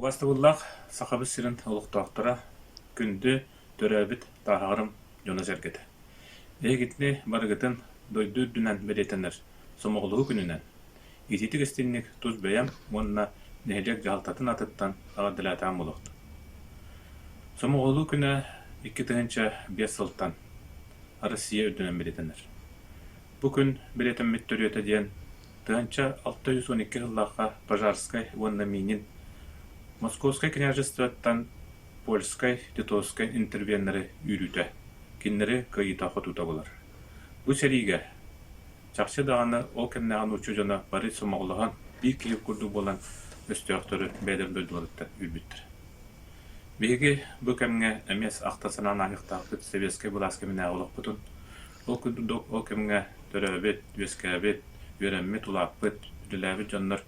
Вастыбыллах сақабыз сирен олықтақтыра күнді төрәбіт тағарым жона жәргеті. Егітіне барғытын дойды дүнән беретінер сомоғылығы күнінен. Итетік істенік тұз бәйім онына нәхелек жағалтатын атыттан ағадылатан болықты. Сомоғылығы күні 2-5 сылттан Россия өдінен беретінер. Бұл күн беретін мүттөрі өті дейін 612 жыллаққа Пожарскай онына менен Московскай княжествоттан Польскай, Литовскай интервеннері үйріті, кеннері кайыта құтута болар. Бұл сәріге, чақшы дағаны ол кәмнаған ұчу жона бары сомағылыған бір кейіп күрді болан өсті ақтыры бәдір бөлділікті үйбіттір. Беге бұл кәмге әмес ақтасынан ағықтағы Советскай бұласқа мен ағылық бұтын, ол күрдік ол кәмге төрәбет, өскәбет, өрәммет ұлаппет, үліләбет жонлар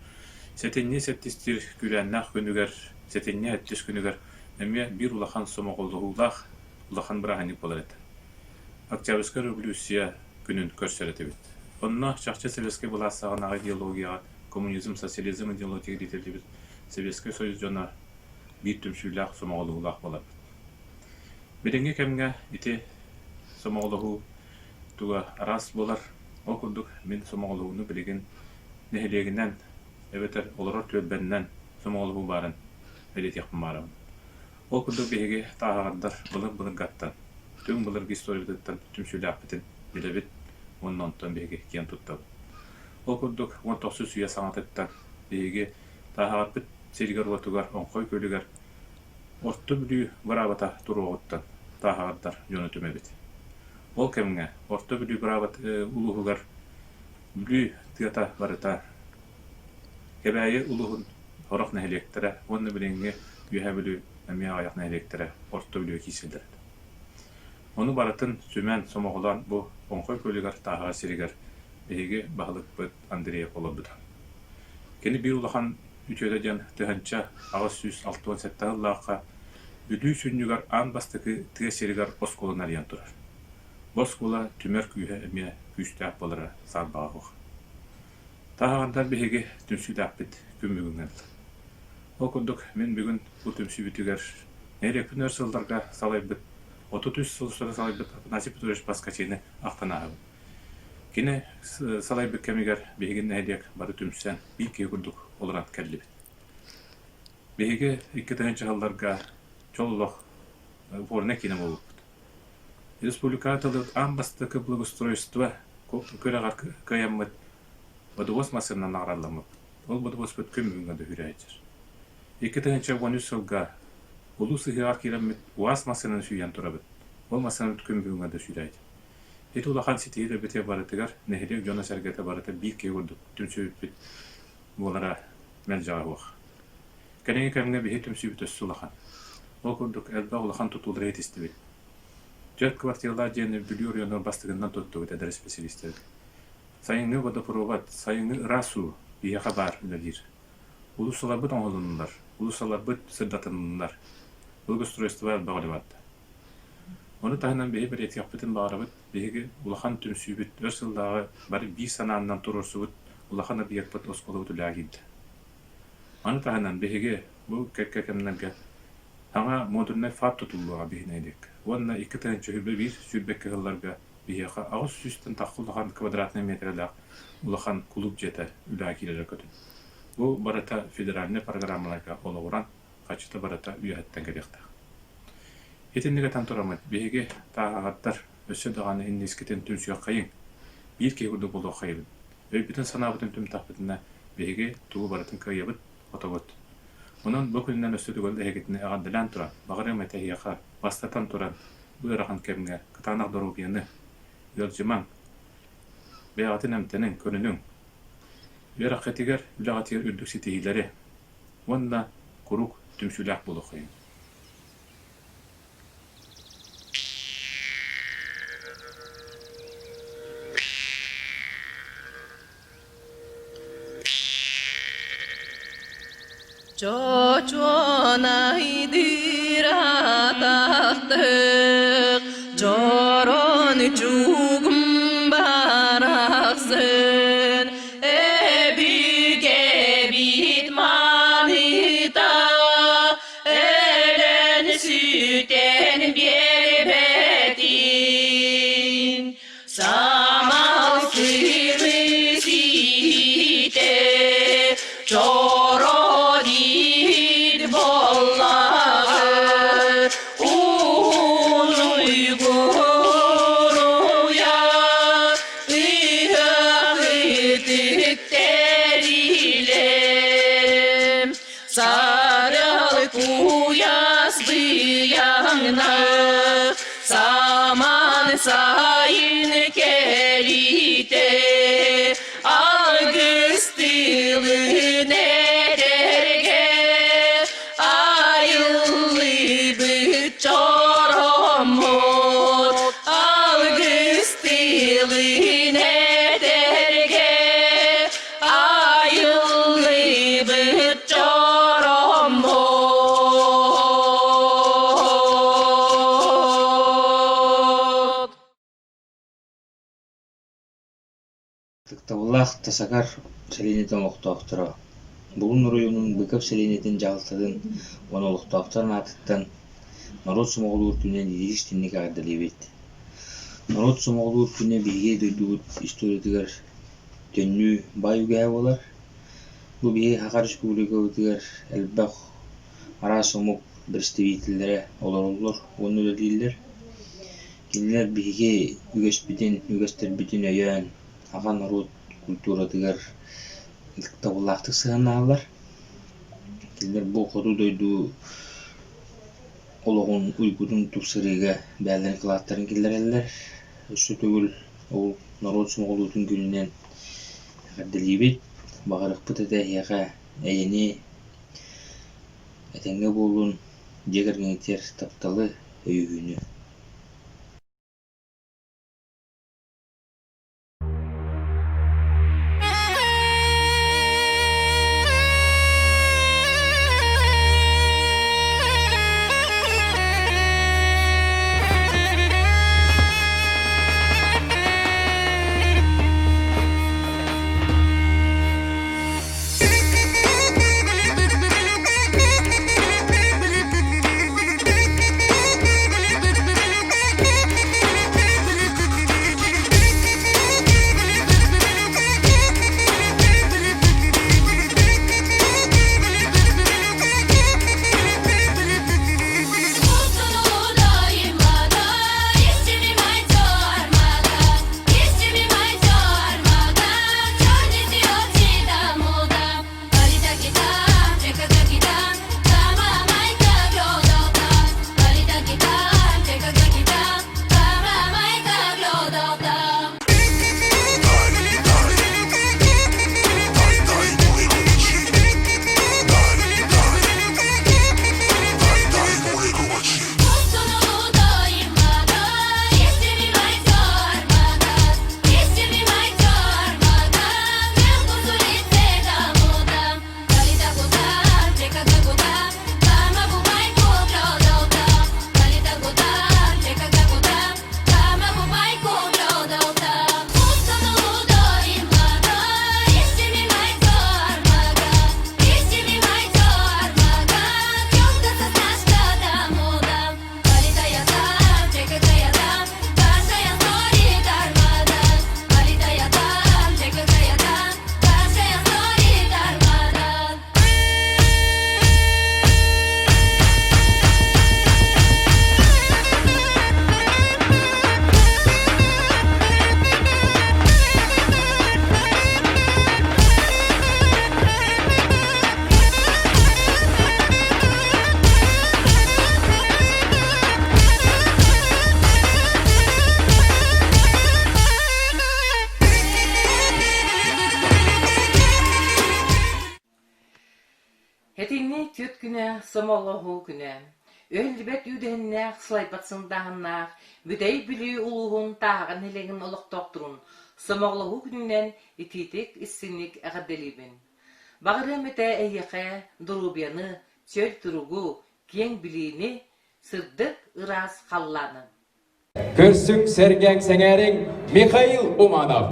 сәтенне сәттістер күрәннақ күнігер, сәтенне әттіс күнігер, әме бір ұлақан сомағылығылақ, ұлақан бірағанек болар әді. Октябрьская революция күнін көрсәрәті бет. Онына шақча Советскай бұласағын идеологияға, коммунизм, социализм идеология детелі бет, Советскай Союз жона бір түмшілақ сомағылығылақ болар бет. Беренге кәмге ете сомағылығы туға арас болар, ол күрдік мен сомағылығыны білеген нәхелегінен Эветер олар төббәннән сомоғылығы барын әлет яқпын барым. Ол күрдік бейге тағағандар бұлын ғаттан, түң бұлырғы историядыттан түмшілі ақпетін білебет, оның онтан бейге кен тұттабы. Ол күрдік 19 сүйе саңатыттан бейге тағағатпыт серігер отугар, онқой көлігер, орты бүлі бұрабата тұру оғыттан тағағаттар жоны төмебет. Ол кәміңе орты бүлі бұрабат ұлығығар бүлі тығата барыта Кәбәйі ұлығын орақ нәхелектірі, оны біліңге үйә білі әме аяқ нәхелектірі, орты білі кейселдір. Оны баратын сөмен сомағылан бұл оңқой көлігер тағаға серігер бейге бағылық бұд Андрея қолы бұд. Кені бір ұлақан үтеден түханча ағыз 167 лаққа бүлі сүннігер аң бастықы тіге серігер осколын ариян тұрар. Оскола түмер күйе әме күшті ақ болары сар бағығы. Тағағандар бейге түмсүйді ақпет күн бүгін әлді. Ол күндік мен бүгін бұл түмсүй бүтігер нәрекпін өрсілдарға салай бұд, 33 сылыстары салай бұд, насип тұрыш басқа чейіні ақтан ағым. Кені салай бұд кәмегер бейген нәйдек бары түмсен бір кей күрдік олыран кәрлі бід. Бейге 2-ті жылларға чолылық орына кені болып бұд. Республикатылық амбастықы благоустройство көрағар қаяммыд Бодовоз масырынан ағыралымып, ол бодовоз бұд күн бүгінгі үйрәйдер. 2-13 жылға ұлы сығығар керемет уаз масырынан сүйен тұра бұд, ол масырынан күн бүгінгі үйрәйдер. Еті ұлақан сетейді біте барытығар, нәхелек жона сәргеті барыты бір кей көрдік, түмсі өтпет олара мәл жаға оқ. Кәнеге кәміне бейе түмсі өт өсі ұлақан. Ол көрдік әлбә ұлақан тұтылыр етісті бет. Жөт квартиралар жені бүлі орионы бастығынан тұтты өт әдірі специалистерді. Сайыңы водопровод, сайыңы расу бияға бар үлелер. Улусалар бұд оңылынылар, улусалар бұд сырдатынылар. Благоустройство бағылы бадды. Оны тағынан бейі бір еті яқпетін бағары бұд, бейге улақан түмсүй бұд, өрсілдағы бары бей сананынан тұрырсы бұд, улақан абияқ бұд осқолы бұд үлі ағиды. Оны тағынан бейге бұл кәккәкемнерге аңа модернай фат тұтылуға бейін әйдек. Онына 2-ті хүлбі бір сүрбекке ғылларға бейеқа ағыз сүстін таққылыған квадратный метрлік ұлақан клуб жеті үлі әкелері көтін. Бұл барыта федеральный программаларға олығыран қачыта барыта үйәттен керекті. Етіндегі тантырамын бейге тағағаттар өсі дағаны иннескетен түмсүйе қайын бір кегірді болу қайыбын. Өйбітін санабытын түм тақпытына бейге туғы барытын қайыбыт отағыт. Оның бұл күнінен өсі дүгілді әгетіне ағадылан тұран, бағырым әтәйеқа бастатан тұран бұл ұраған кәмге қытанақ дұрубияны Yolcuman, beyatın emtenin könünün, veraketiger, ülağatiger üldük sitihilleri, onunla kuruk tümsülak buluqayın. Çocuğuna idiratahtık, Coron cugum baraksın, Ebüge bitmanita Sarıl kuyas bıyağına Saman sayın kelite Ağustılı nerege Ayıllı bıçoromot Ağustılı nerege Ayıllı bıçoromot Тыктабыллах тасакар селенетен олуктоохтора. Булун районун быкап селенетин жалтадын оны олуктоохторун атыттан народ сомоголуур күнүнен идигиш тинник агдалебет. Народ сомоголуур күнүнен биге дөйдүгүт историятыгар төннү бай үгää болар. Бу биге Хакар Республикабытыгар элбах ара сомук представительдери олоруллар, оны өлелилер. Кинилер биге үгөстербитин өйөн Ага народ культуратыгар тыктабыллахтык сыганалар. Кинилер бу коду дойду ологун уйгудун туксырыга бәлен кылаттарын килдерелер. Өсө төгүл ол народ сомоголуутун күнүнен гадделибит багырыкпыт этехияга эйени этеңге болун жегергеңтер тапталы өйүгүнү. Hetinni tüt güne, somollahu güne. Öhlibet üdehenne slaypatsın dağınnak, müdey bilü uluğun tağın helegin oluk doktorun, somollahu gününden ititik issinlik ağadelibin. Bağırı mete eyyeke, durubyanı, çöl turugu, kiyen biliğini, sırdık ıraz kallanı. Körsün sergen sengerin Mikhail Umanov.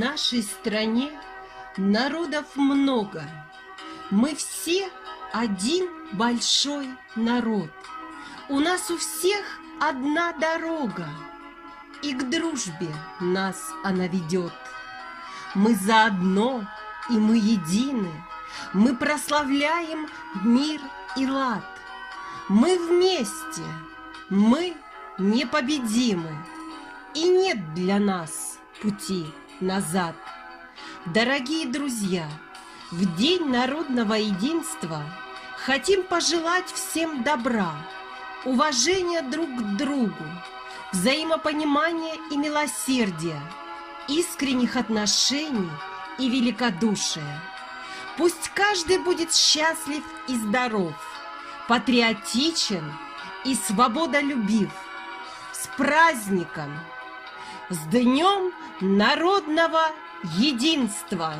нашей стране народов много. Мы все один большой народ. У нас у всех одна дорога, и к дружбе нас она ведет. Мы заодно, и мы едины, мы прославляем мир и лад. Мы вместе, мы непобедимы, и нет для нас пути назад. Дорогие друзья, в День народного единства хотим пожелать всем добра, уважения друг к другу, взаимопонимания и милосердия, искренних отношений и великодушия. Пусть каждый будет счастлив и здоров, патриотичен и свободолюбив. С праздником! С Днем народного единства!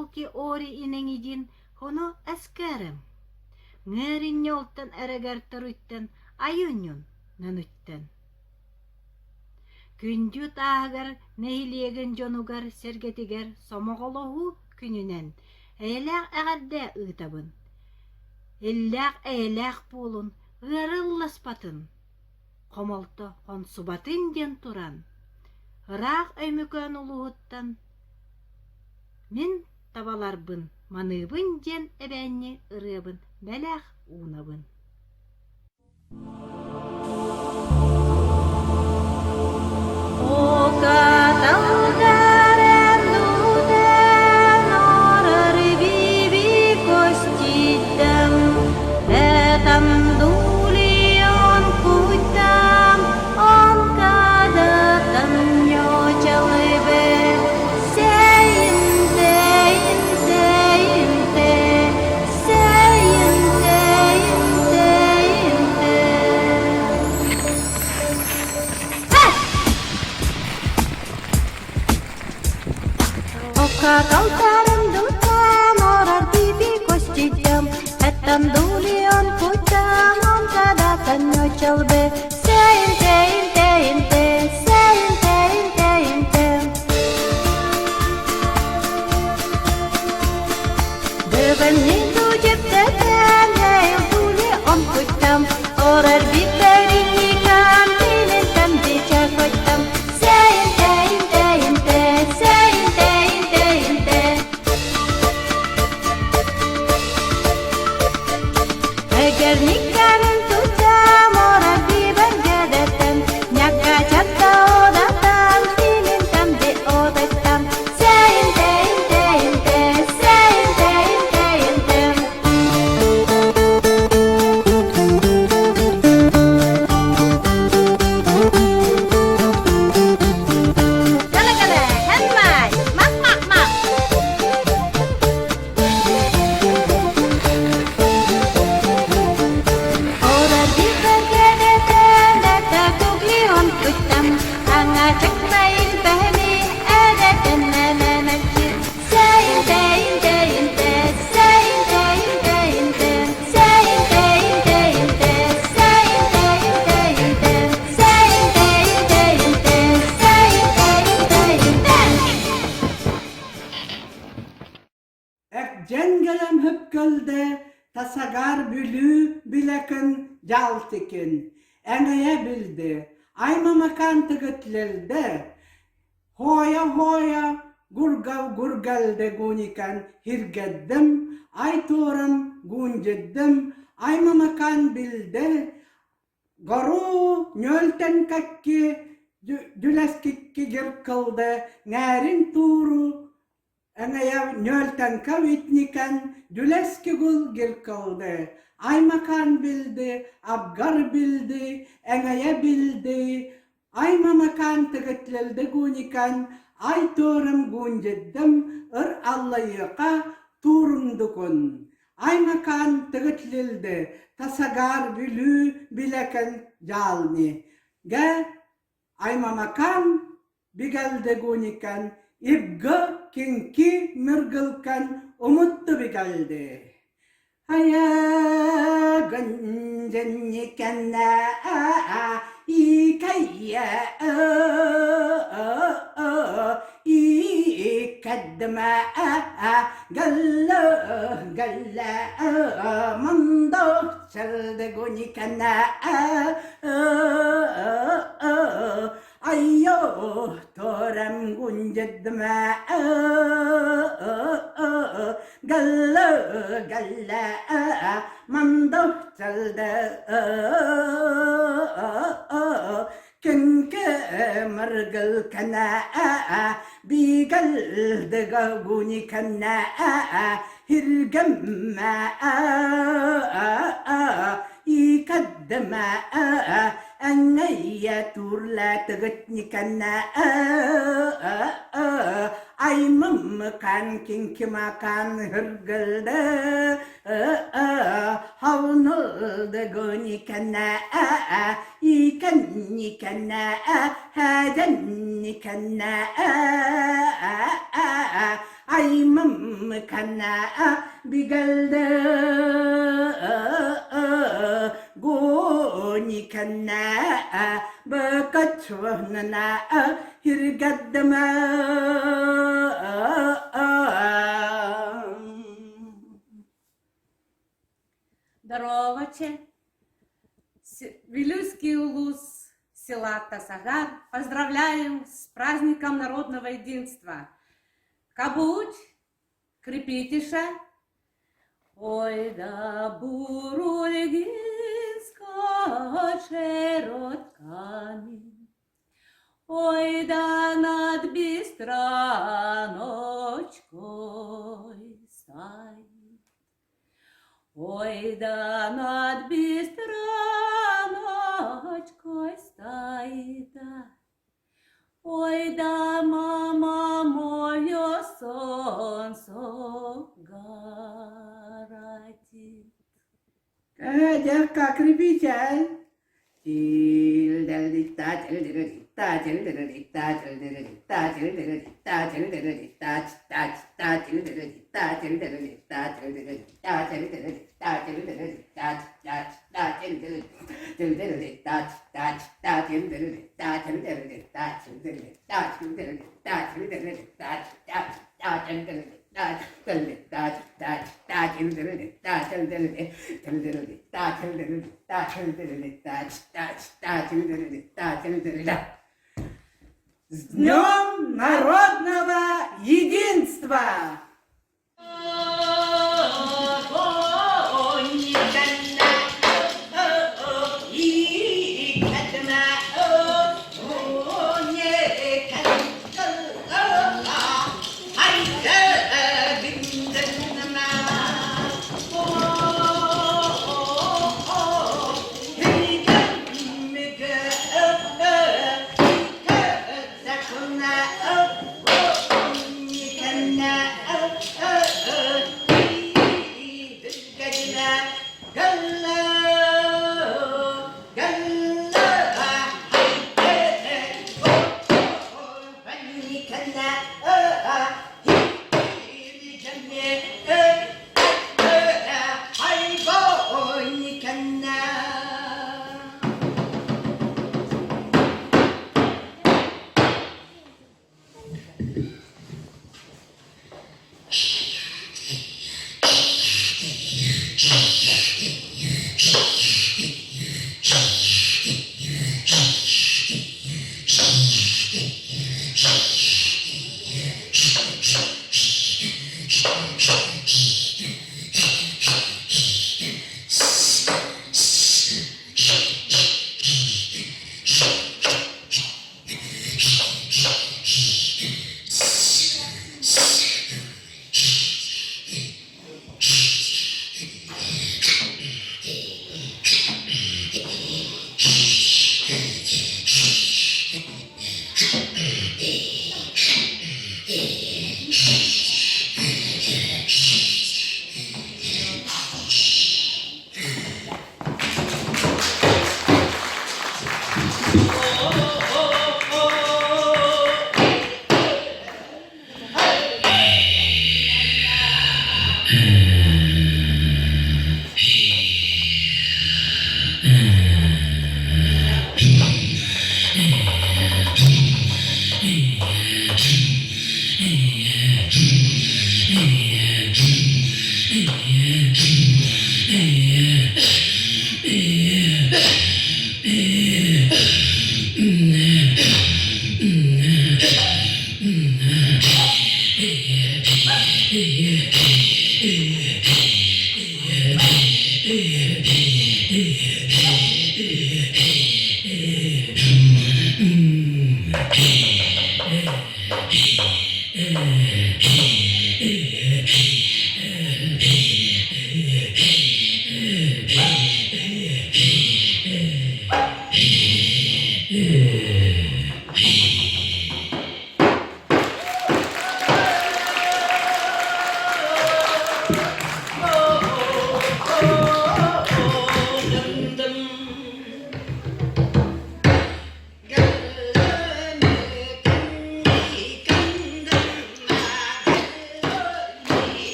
полки ори инеңидин хоно аскарым. Ngərin yoltan əregər tarıttan ayunyun nanuttan. Kündüt ağır nehiliyegen jonugar sergetiger somoğolohu gününen eylaq ağadda ıtabın. Ellaq eylaq bolun ığarıllaspatın. Komolta konsubatın den turan. Hıraq öymükön uluğuttan. Min tavalarbın manıbın den ebenni ırıbın belaq unabın. Kaltarım dutam orar bibi kostitam Etam dulion putam on kadatan yochal be Sein tein tein te sein tein tein te Devan nindu jepte ten yayal dulion putam Orar bibi nikam tinin tam dicha kotam Sein tein tein te sein Nikkanin tutam orar biban jadatan Nyaka chatta odatan tinin tam de odatan Sein tein tein te sein tein tein te Kala kala henmay mak mak mak Cengelem hep gölde tasagar bülü bilekin jaltikin Engeye bildi aymamakan tıgıtlelde Hoya hoya gurgav gurgalde gunikan hirgeddim Ay toram gunjeddim aymamakan bildi Garu nölten kakki düleskikki girkıldı Ngärin turu Engaya nölten kavitniken düleski gul girkıldı. Aymakan bildi, abgar bildi, engaya bildi. Aymamakan tıgıtlıldı gunikan, ay torum gunjeddim, allayıqa turumdukun. Aymakan tıgıtlıldı, tasagar bülü bileken jalni. Ge aymamakan bigeldi gunikan, İbga kinki mırgılkan umuttu bir geldi. Haya göncenni kenne ikayya ikaddima galla galla mandok çaldı guni kenne Ayyo toram gunjedme galla galla mandoh çaldı kinke margal kana bigal daga guni kana hirgamma ikaddma Annaya turla tıgıtnikana Aymam kan kinki makan hırgıldı Havnıldı günikana İkannikana Hadannikana Aymam kana bigalda goni kana bakatwana hirgadma Здороваче, Вилюйский улус, села Тасагар, поздравляем с праздником народного единства. Кабуть, крепитиша, ой да бурульгинска широтками, ой да над бистраночкой стоит. Ой, да над бистраночкой стоит, ой, да мама моё солнце городит. Как крепитяй. С Днем народного единства!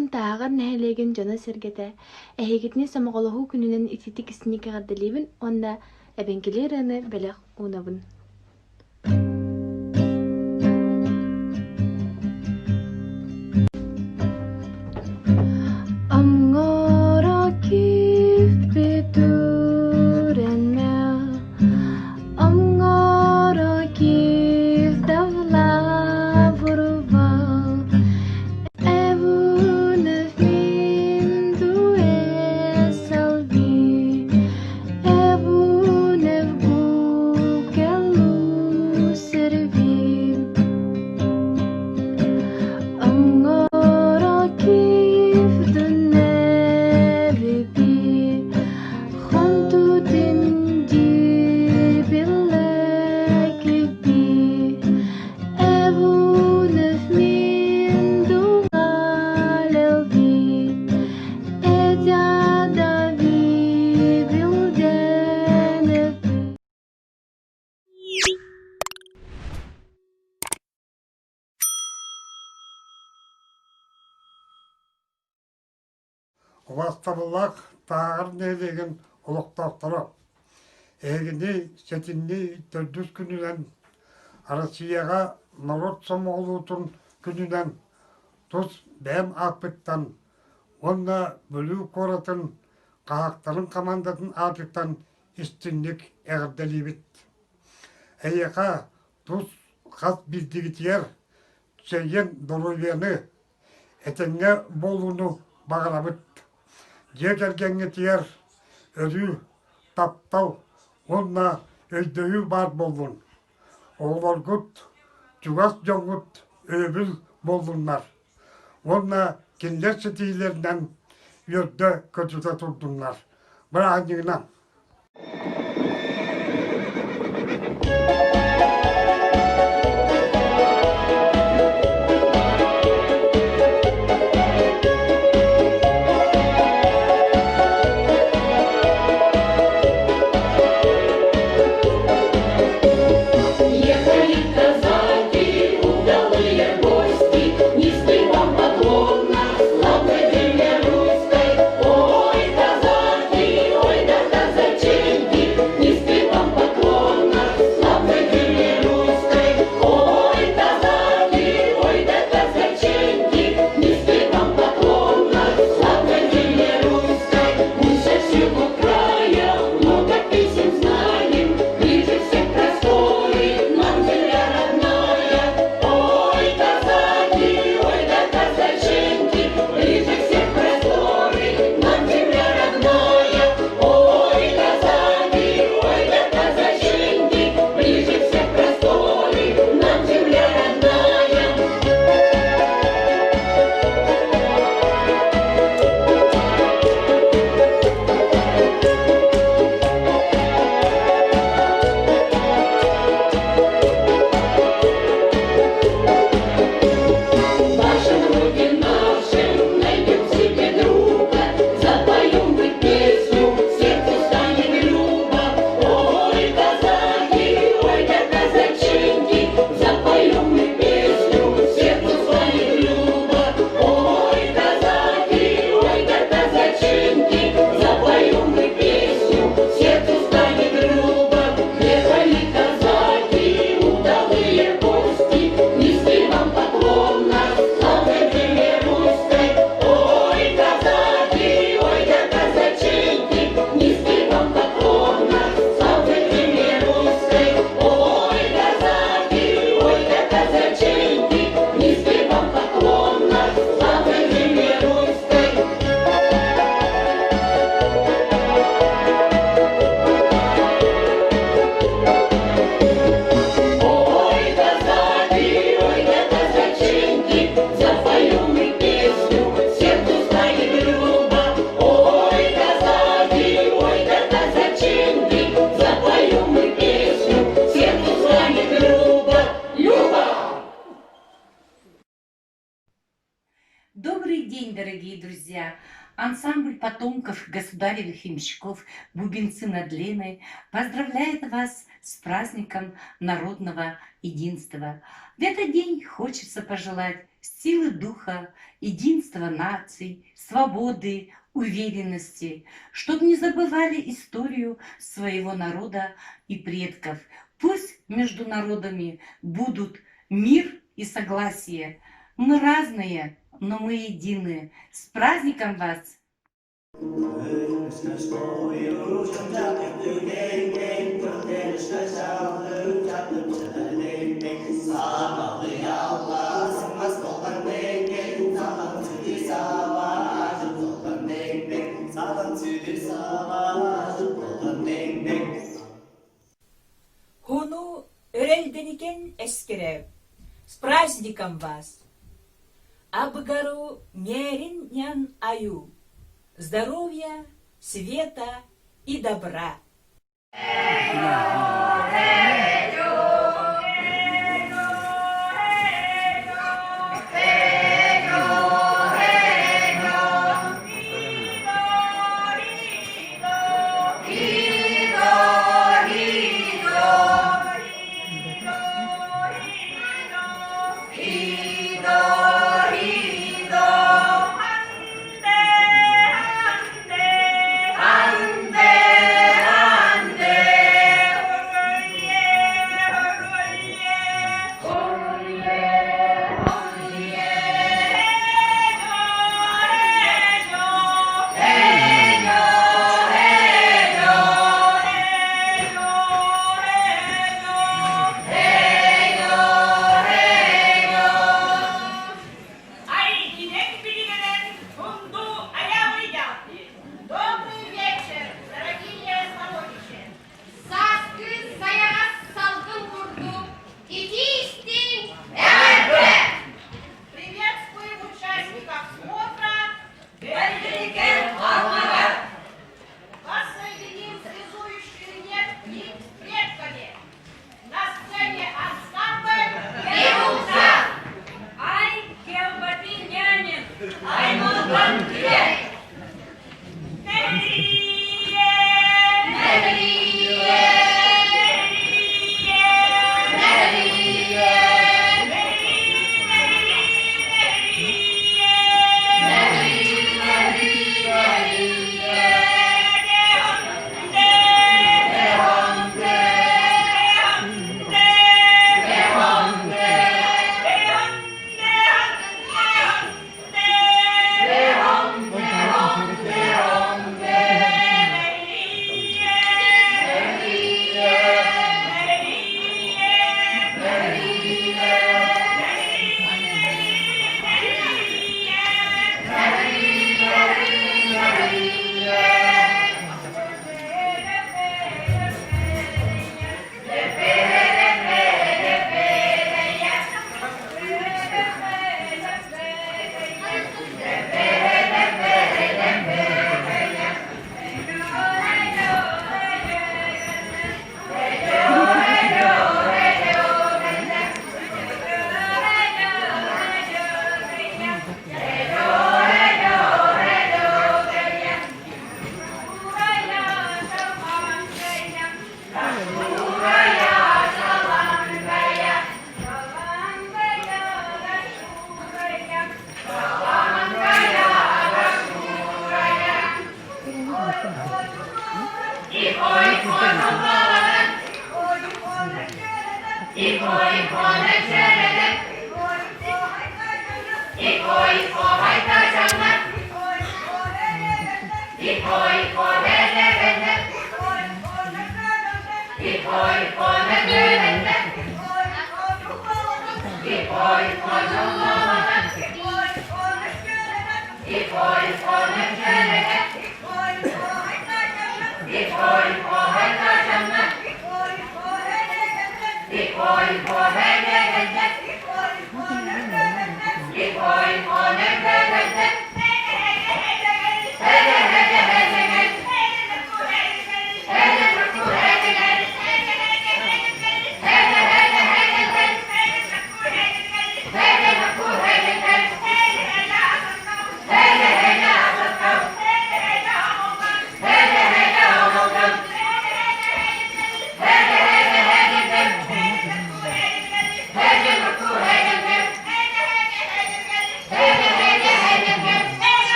улуғын тағыр нәхелеген жона сергете. Әйгетіне самоғалығы күнінен итеті кісіне кағаддалебін, онда әбенкелер әні бәліқ ұнабын. Вастабыллах тағыр нелеген ұлықтақтыры. Егіне сетінне төрдүс күнінен Россияға народ самоғылутын күнінен тұс бәм ақпыттан, онна бөлу қоратын қағақтарын командатын атыттан істінлік әғірдәлебет. Әйеқа тұс қас білдігітер сейен дұрывені әтенге болуыны бағалабыт. Жекергенге тиер өзі таптау, онна өйдөйі бар болдың. Олар күт, жүгас жоңғыт өбіл болдыңдар. Онна кендер сетейлерінен өрді көтіте тұрдыңдар. Бір аңығынан. Добрый день, дорогие друзья! Ансамбль потомков государевых ямщиков «Бубенцы над Леной» поздравляет вас с праздником народного единства. В этот день хочется пожелать силы духа, единства наций, свободы, уверенности, чтобы не забывали историю своего народа и предков. Пусть между народами будут мир и согласие. Мы разные, но мы едины. С праздником вас! Хуну өрелденикен эскереп. С праздником вас! Абгару мерин нян аю. Здоровья, света и добра.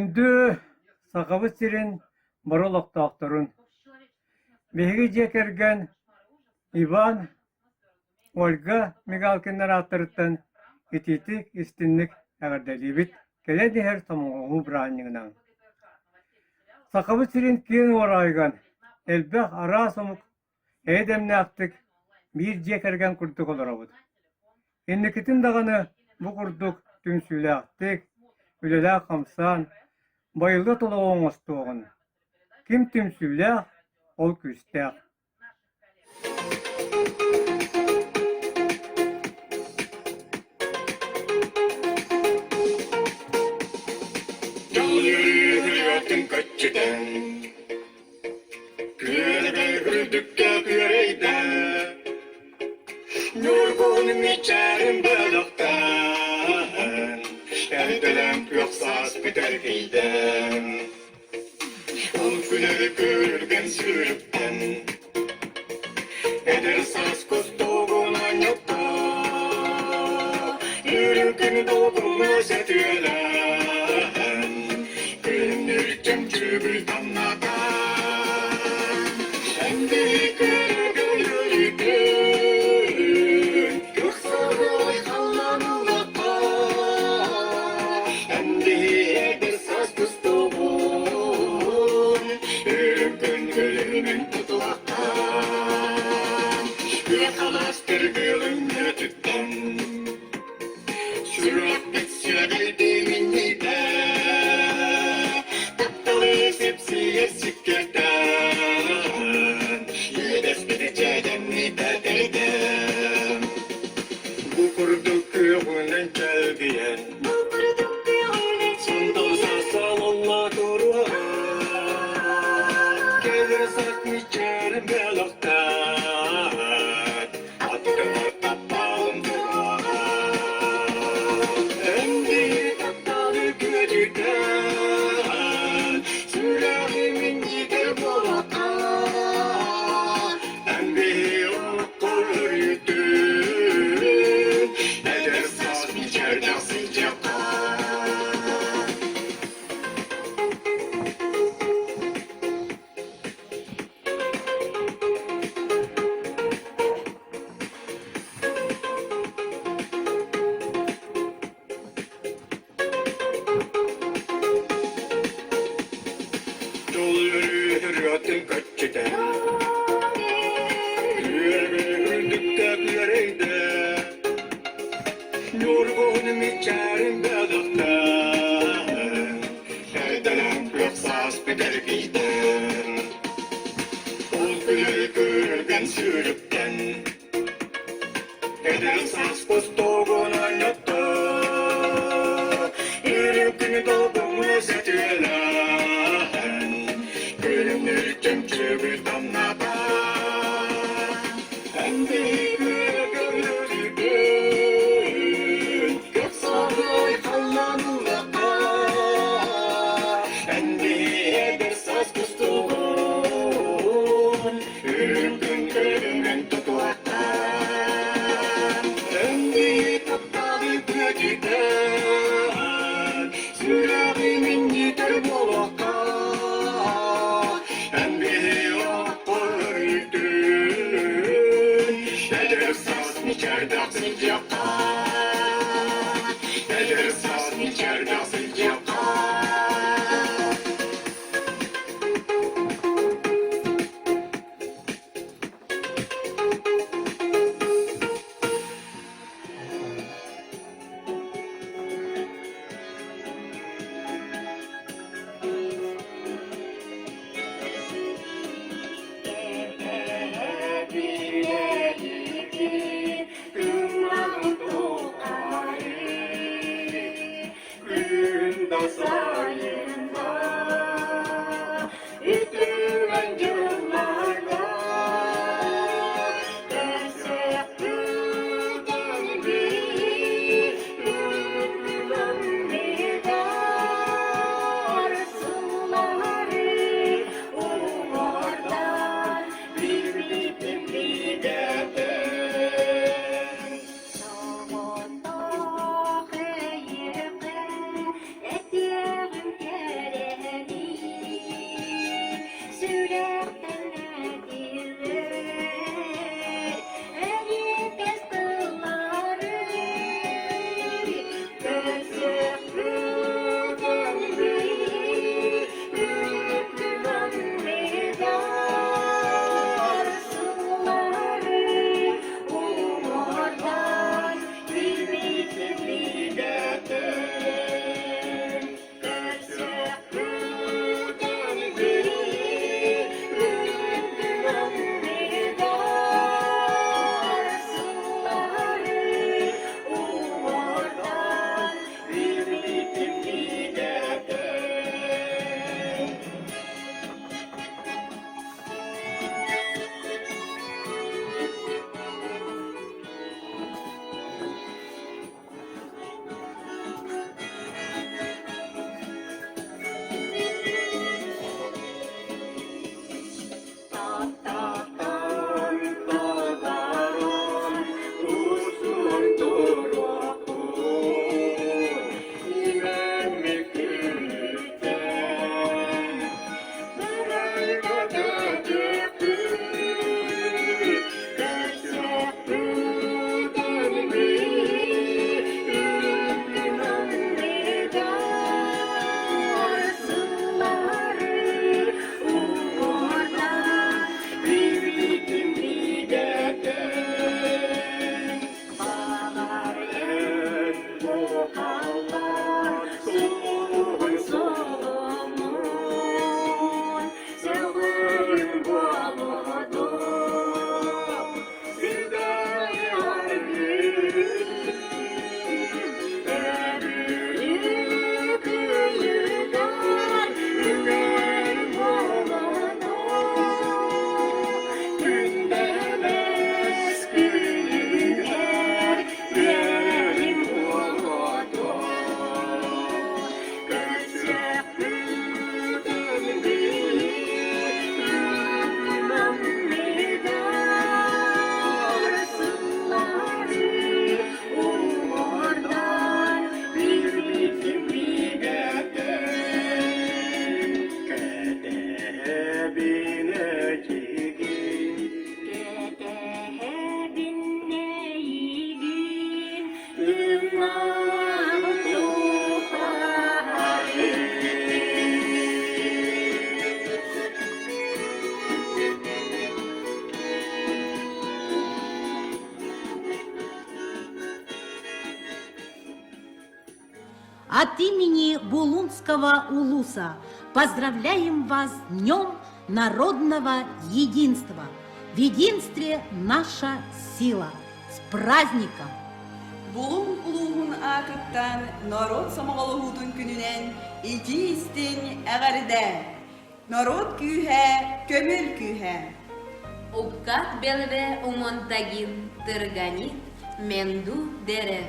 Күндү сақабы сирин баролок доокторун. Беги жекерген Иван, Ольга Мигалкиннер аттырыттан ититик истинник әгәрдәлибит келедихер томоңу браннигынан. Сақабы сирин киен орайган, элбэх ара сомук эдемнәктик бир жекерген курдук оларабыд. Инникитин дағаны бу курдук түмсүләктик, үлеләк қамсан, байылы толы оңыстуғын. Ким түмсүләк, ол күстәк. Yürüyordun köççeden, kürdükçe küreyde, yorgunum içerim balıktan, erdelem yoksaz biter giyden, ol günleri görürgen sürükten, eder saz kostuğuna yokta, yürürken doğduğuna setüyeler. Cemcübül damladan Endi gölgölüdün Göksaray kallanılata Endi bir saz kustuğun Ürgün gölümün tutulaktan Yakalastır gölümü tütten Sürat bitsüle bildiğimin neyden Sikkerden, yedes gideceğim nidedeydem. Bu kurduk köyünden geldiyen, sonda sasalonla duruyor. Gelir saklı içerim belaktan, attımı tapalım duruyor. Endi taptalı gücüden, sülahimin yidir bulatan. Endi okur yüdün, eder saz biçerde sıcaktan. Yürüyordun köççeden, yürüdükte küreyde, yorgunum içerim balıktan, erdelem yoksaz biter giyden, ol günleri görürgen sürükten, eder saz kostuğuna yatta, yürürken doğduğuna setüyeler. Gülümür cemcübül damladan Endi gölgölüdün Göksaray kallanılata Endi eder saz kustuğun Ürgün gölümün tutulaktan Endi taptalı gücüden Sülahimin yitir bulaktan İçeride sıcaktan, eder saz içeride sıcaktan. От имени Булунского улуса поздравляем вас с Днем народного единства. В единстве наша сила. С праздником! Булун улуғын ақыттан народ самағалығудың күнінен ити істен әғарда. Народ күйе, көміл күйе. Уккат белве умонтагин тырганит менду дере.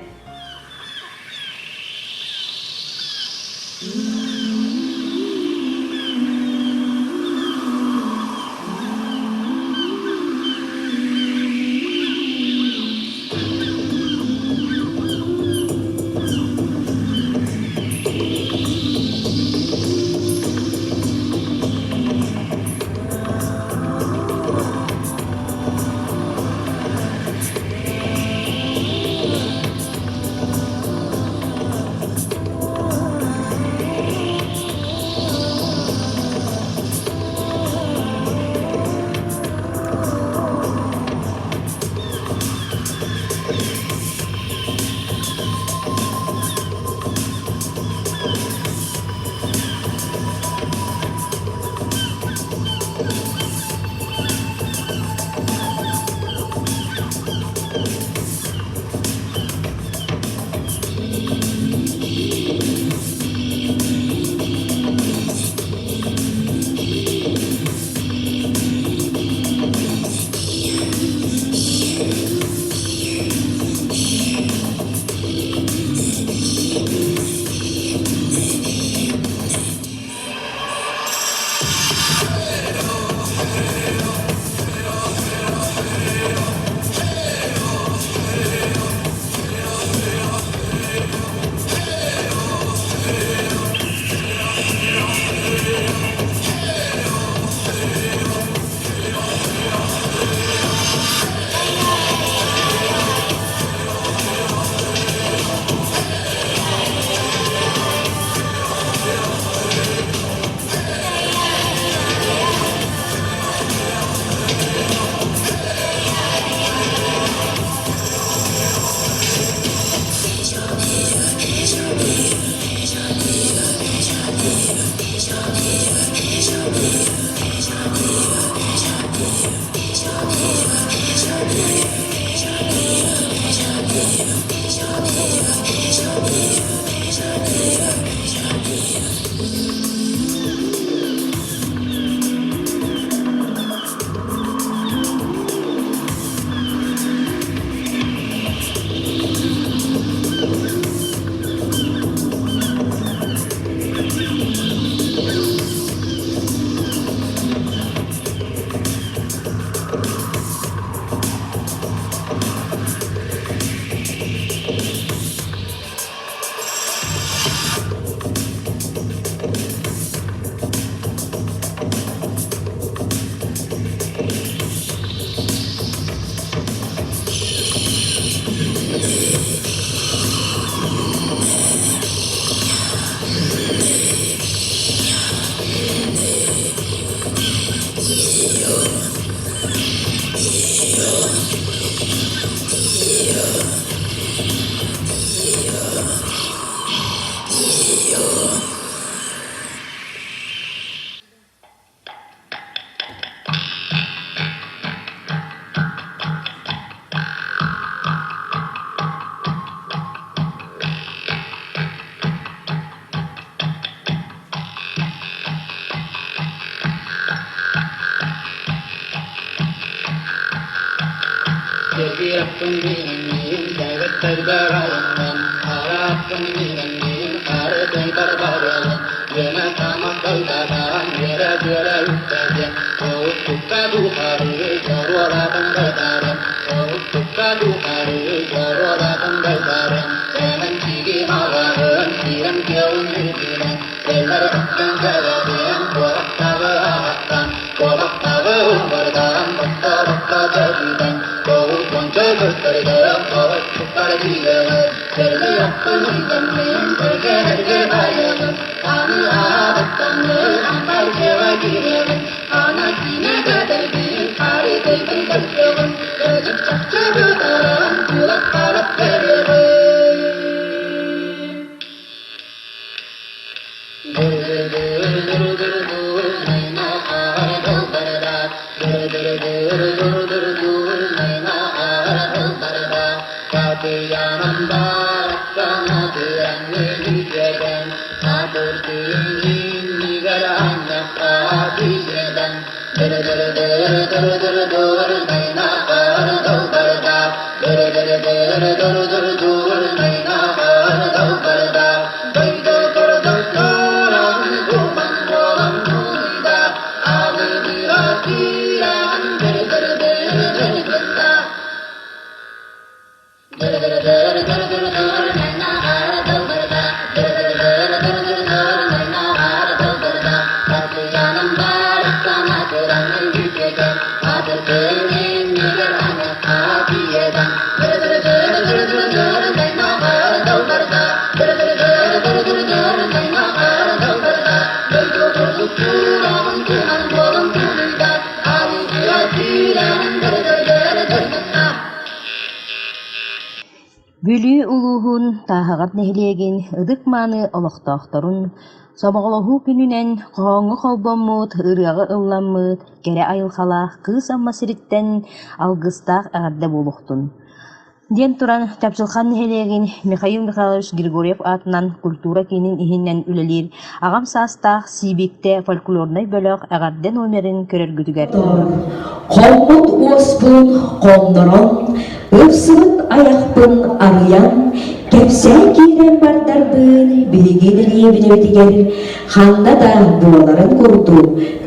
Bülü uluğun tahagat nehlegen ıdık manı olaqtaqtorun somoğluğu gününen qoğunu kolbomut, ırığı ıllamut, kere ayılxalaq kız amma siritten algыстaq ağarda boluqtun. Ден туран тапчылхан нехелегин Михаил Михайлович Григорьев атынан культура кинин иһиннен үлелир агам састах сибикте фольклорный бөлөк агарда номерин көрөргүтүгер. Қолмут оспун қомнырон, ыпсыбыт аяқпын арыян, кепсе кирен бардардын билигин лебіне бетигер, ханда да буаларын курду,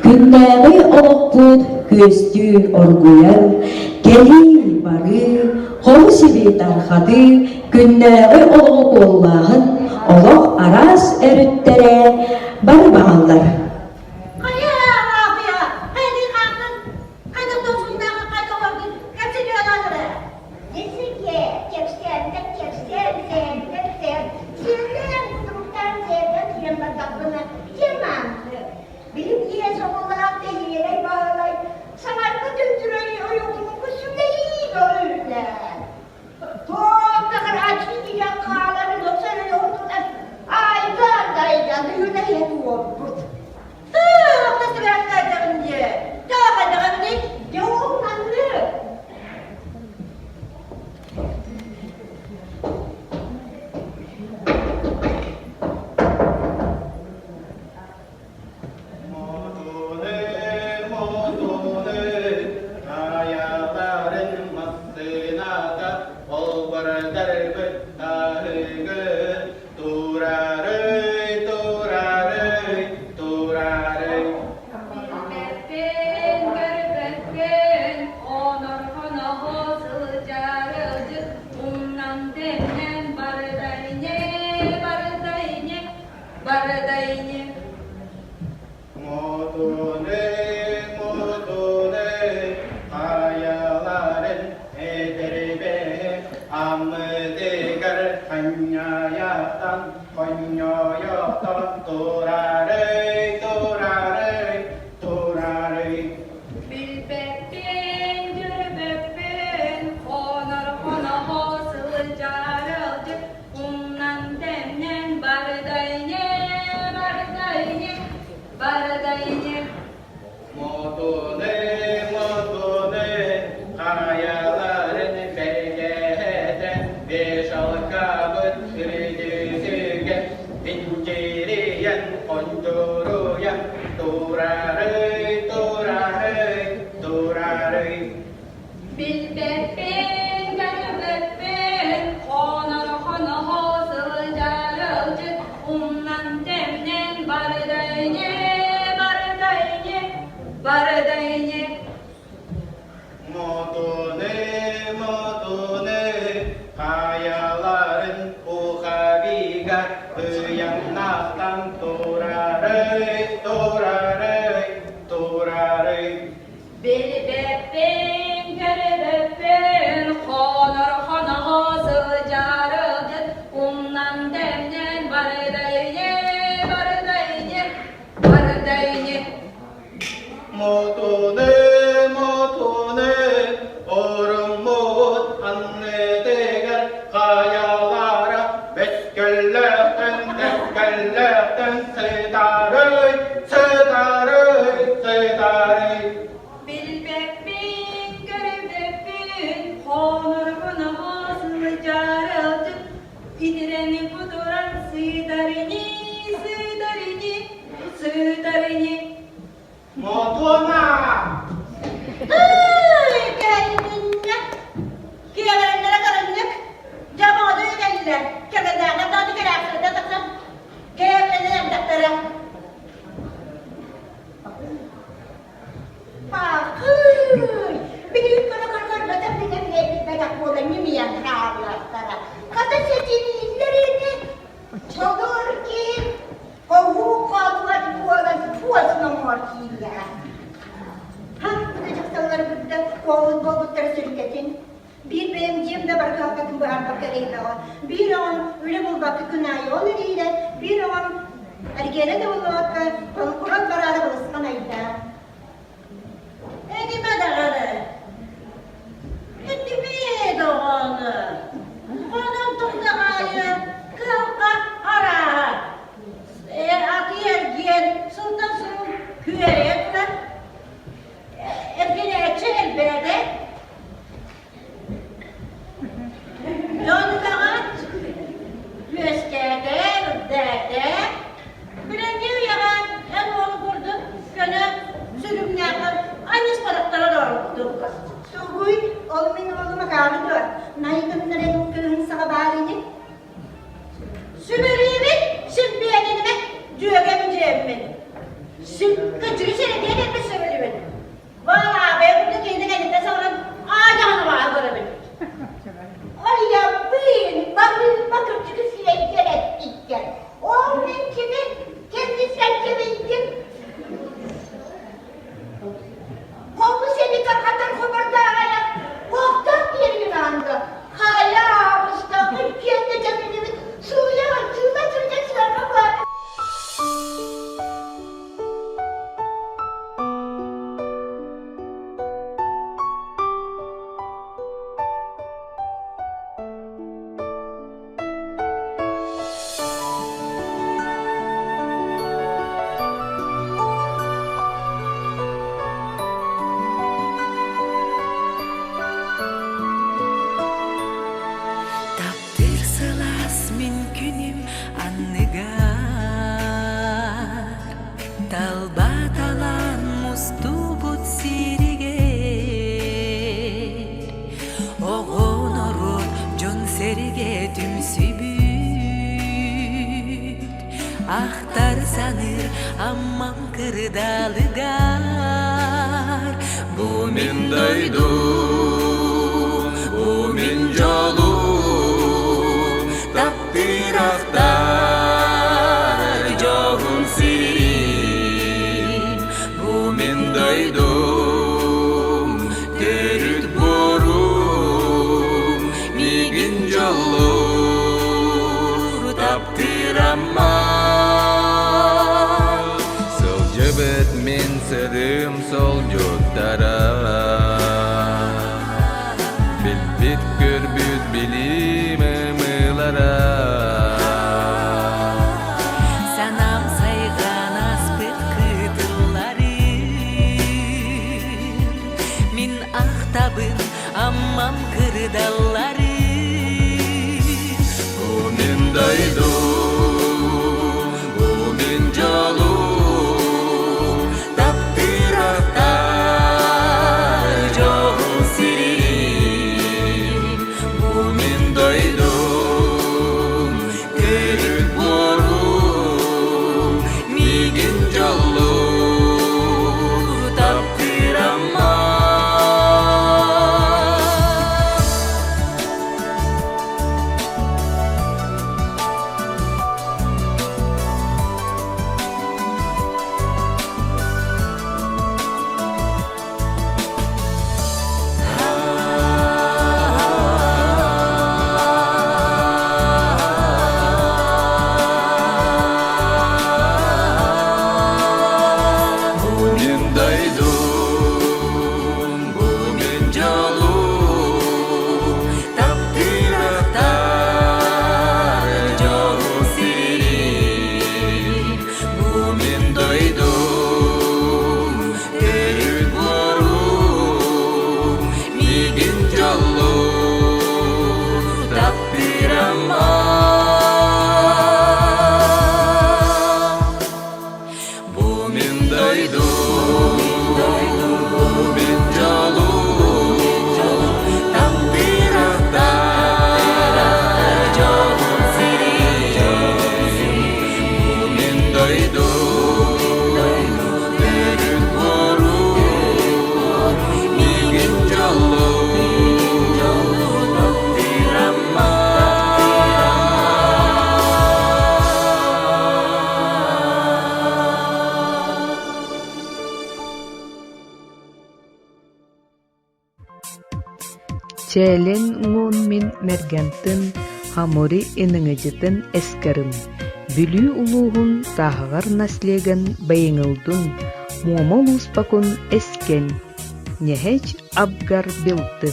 күннәғи олықпут көстү оргуяр, кели бары, Қолы себе тархады, күннәғі олығы боллағын, олық арас әріттері бары бағалдар. Bilbek bin, görübek bin, konur bana hazır Karıldık İdireni kuduran Sıdarini Montona! Gelinler Gelenlere karınlık Cama odaya geldiler Kemenlerine dadı gereksizde takım Gelenlerin emdakları Bakıy Benim kara bile Bedak yemeyen kraliyatlara Kata seçini inlerini Çalır ki Kovu kaldılar Puasına morkiyle Ha, çocukları burada kovulları sürükletin. Bir benim cimde barkakatın bu arbaklarıyla o. Bir on öyle bul bakı kınayı onu değil. Bir on ergene de bul bakı kurat kararı buluşkanaydı. Edime dağılı. Edime doğalı. Ondan tuğdağayı kılka ara. Akıyer giyen sultan sürüm küyeri etme. Evgine çel berde. Yonlagat. Göskerde, derde. Birinci yagan en oğlu kurdu. Gönü sürüm yakın. Aynı paraklara doğru kurdu. Suguy, oğlum benim oğluma karnı var. Naygınların köyün sağabarini. Sübürüyümün, sübbiyenime, cüyegemin cebimin. Kaçırı seni diye etmiş sübürüyümün. Valla ben burada kendi kendimde sonra ağacağını var böyle benim. Ay ya bıyın, bakıp çıkısıyla gerek ikken. Oğlum kimi, kendi sen kimiydim. Kolu seni kakatır kumarda araya, koktan bir yılandı. Hala Mustafa kendi canını suya çıracaklar baba. Ahtar sanır ammam kırdalıgar. Bu min doydum, bu min jolum. Taptir ahtar johun sirin. Bu min doydum, terüt borum. Migin jolur, taptir ammam. Men sırım sol jutlara Bit gürbüt bilim ımılara Sanam saygan aspıt kıdırları Min ahtabın ammam kırdalları Bu min doydum, bu min jolum. Çelen ŋун мин мергентин хамори иныңыжытын эскерим. Бүлүү улуғын тағығар наслеген байыңылдың муамол успакун эскен. Нехеч абгар билты.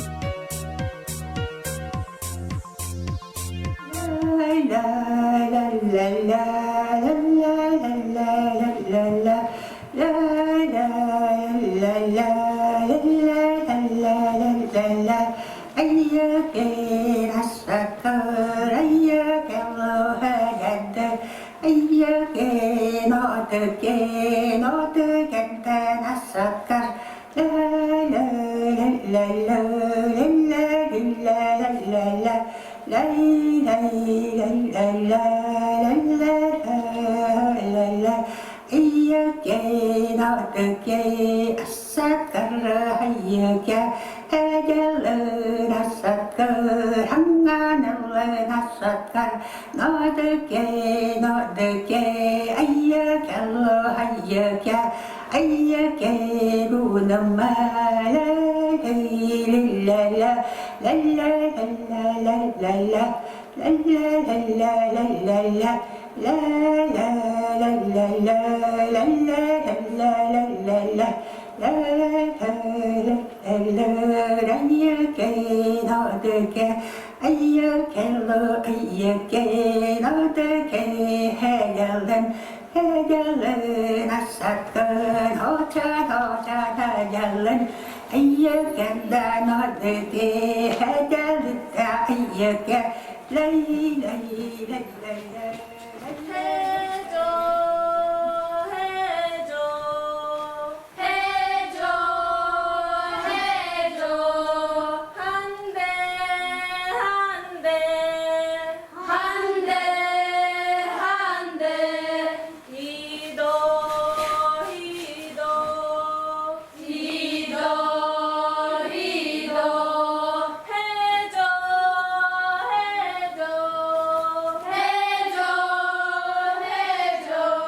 해줘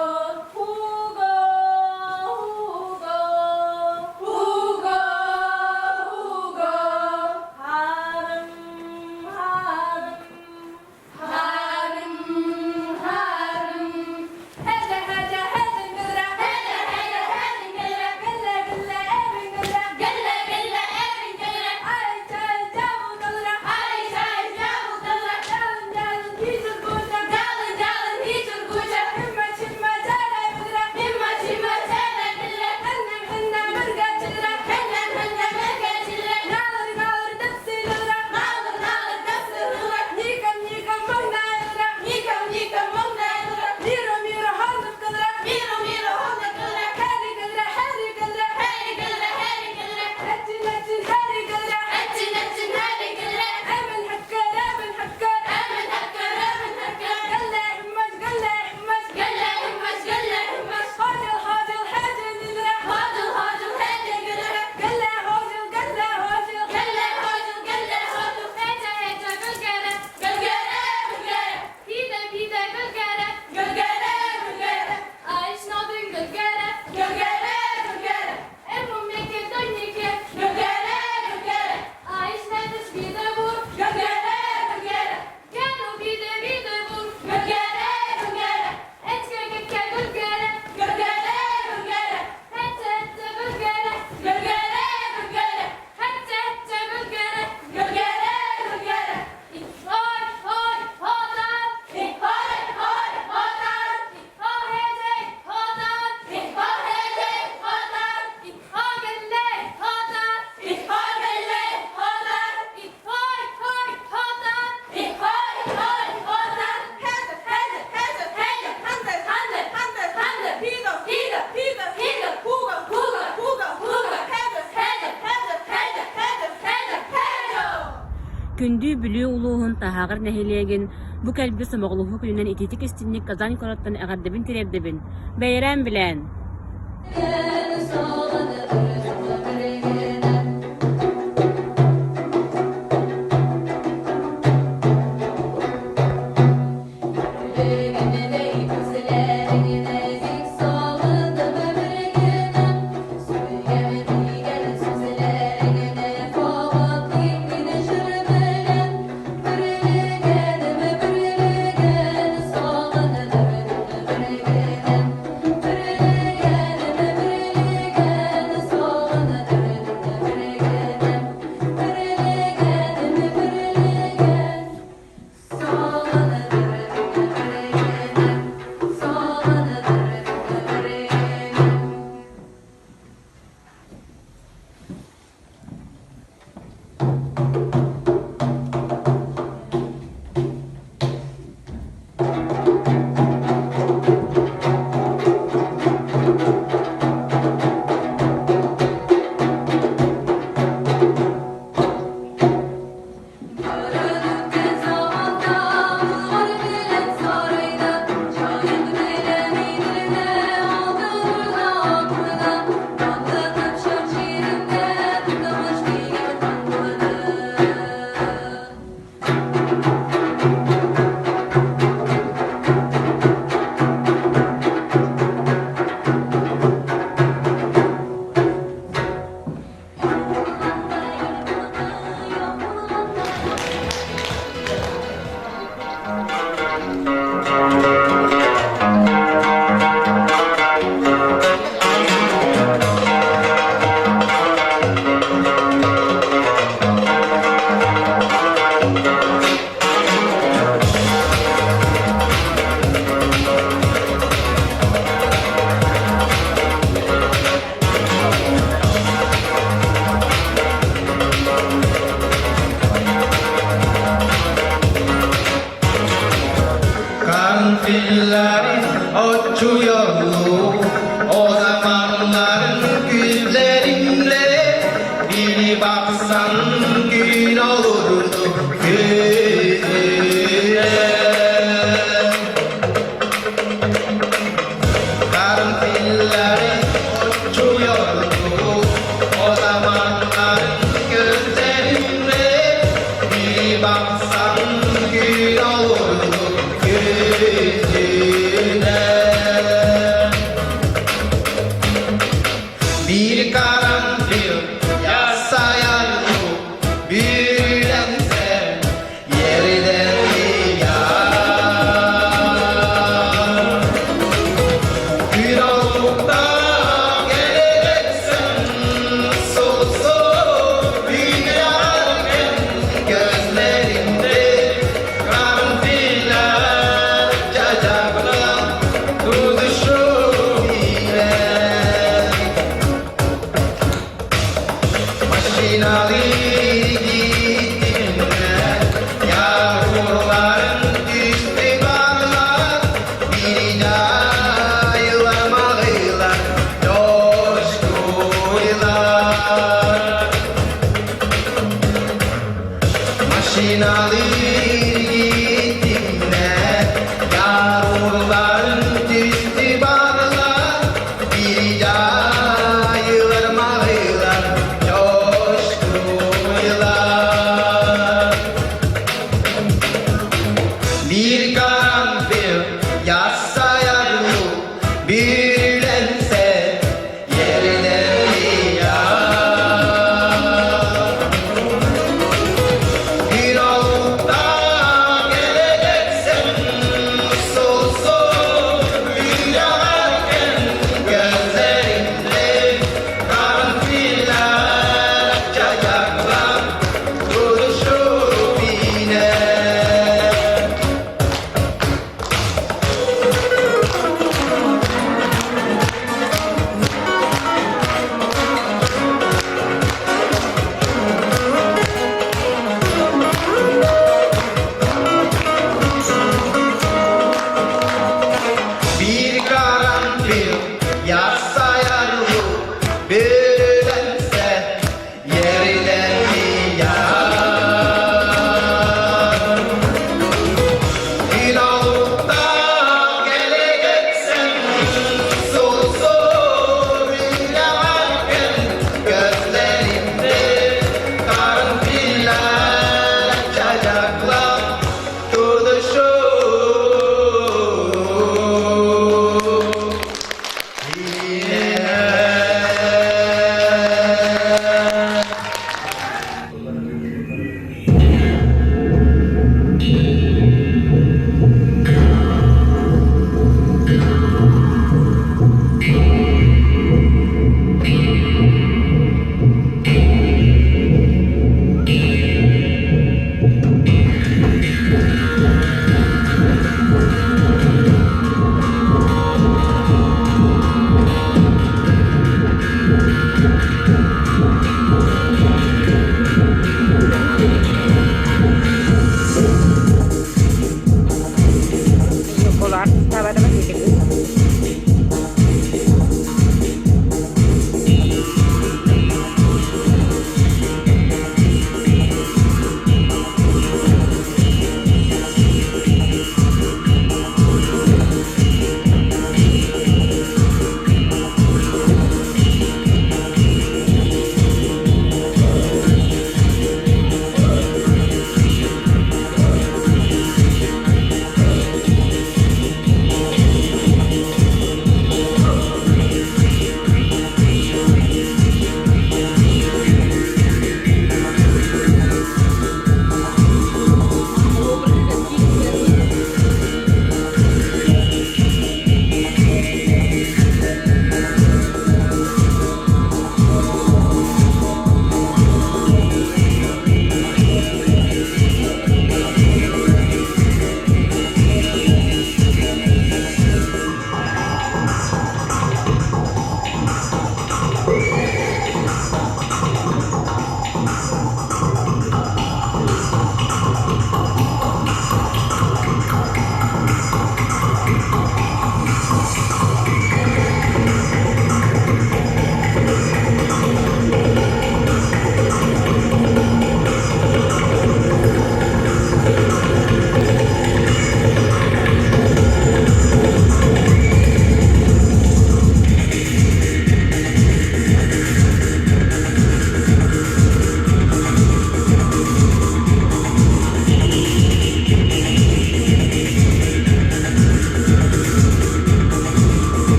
Күндү бүлүү улуухун тахагыр нехилеген бу кэлби сомоголуху күнүнен ититик истинник казан короттон эгардебин тирердебин. Бейрем билен.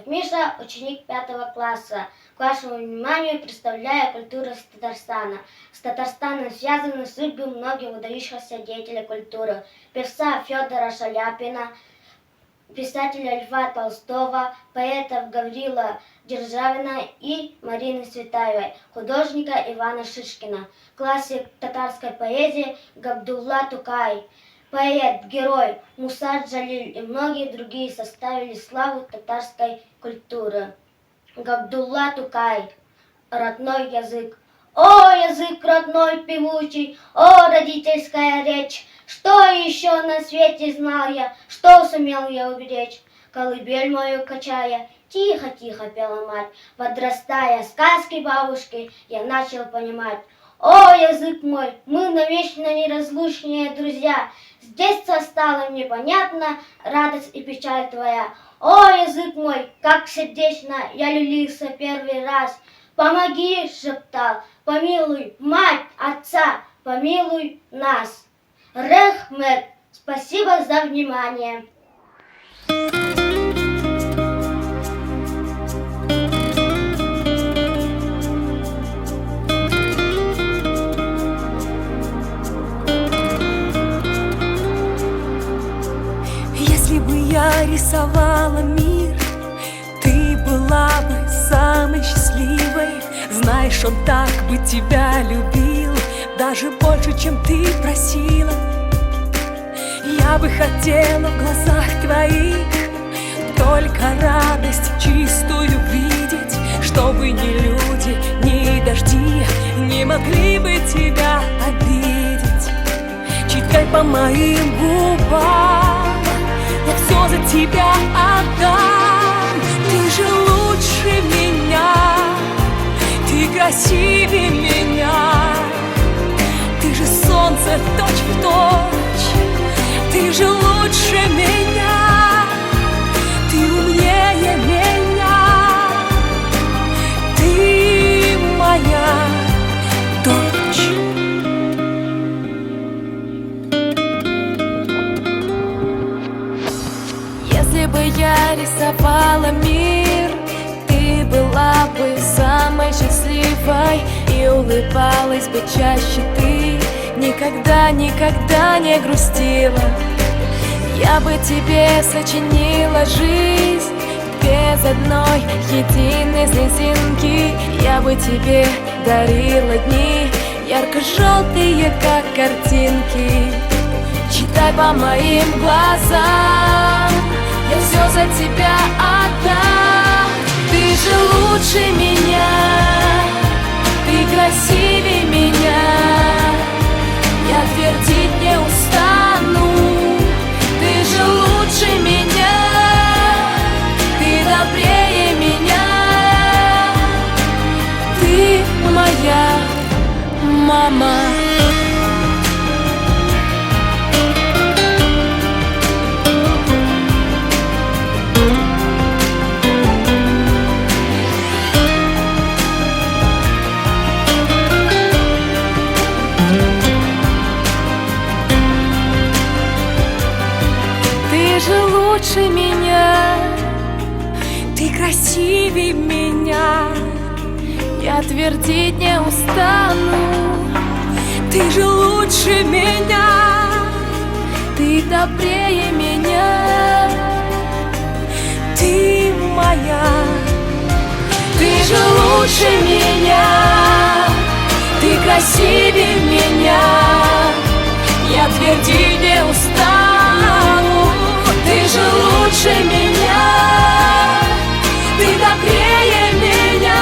Миша, ученик 5 класса. К вашему вниманию представляю культуру Татарстана. С Татарстаном связаны судьбы многих выдающихся деятелей культуры. Певца Федора Шаляпина, писателя Льва Толстого, поэтов Гаврила Державина и Марины Цветаевой, художника Ивана Шишкина, классик татарской поэзии Габдулла Тукай, поэт, герой Муса Джалиль и многие другие составили славу татарской культуры. Габдулла Тукай. Родной язык. О, язык родной певучий, о, родительская речь! Что еще на свете знал я, что сумел я уберечь? Колыбель мою качая, тихо-тихо пела мать. Подрастая, сказки бабушки я начал понимать. О, язык мой, мы навечно неразлучные друзья. С детства стало мне понятна радость и печаль твоя. О, язык мой, как сердечно я люлился первый раз. Помоги, шептал, помилуй мать, отца, помилуй нас. Рахмет, спасибо за внимание. Если бы я рисовала мир, ты была бы самой счастливой. Знаешь, он так бы тебя любил, даже больше, чем ты просила. Я бы хотела в глазах твоих только радость чистую видеть, чтобы ни люди, ни дожди не могли бы тебя обидеть. Читай по моим губам, я все за тебя отдам. Ты же лучше меня, ты красивее меня, ты же солнце точь-в-точь, ты же лучше меня, ты умнее меня, ты моя дочь. Если бы я рисовала мир, ты была бы самой счастливой и улыбалась бы чаще ты, никогда, никогда не грустила. Я бы тебе сочинила жизнь без одной единой слезинки. Я бы тебе дарила дни ярко-желтые, как картинки. Читай по моим глазам, я все за тебя отдам. Ты же лучше меня, ты красивее меня, я твердить не устану. Ты же лучше меня, ты добрее меня, ты моя мама. я твердить не устану. Ты же лучше меня, ты добрее меня, ты моя. Ты же лучше меня, ты красивее меня, я твердить не устану. Ты же лучше меня, ты добрее меня,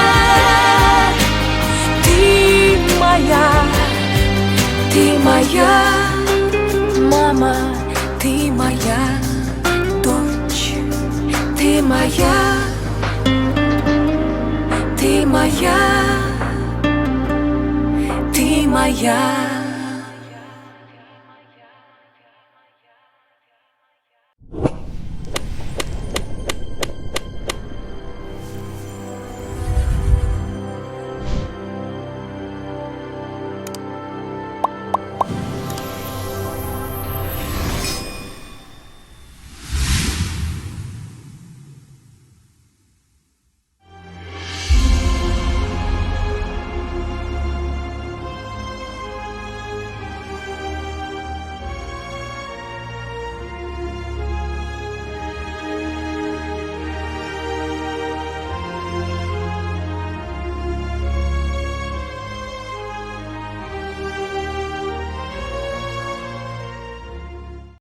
ты моя, мама, ты моя дочь, ты моя, ты моя, ты моя.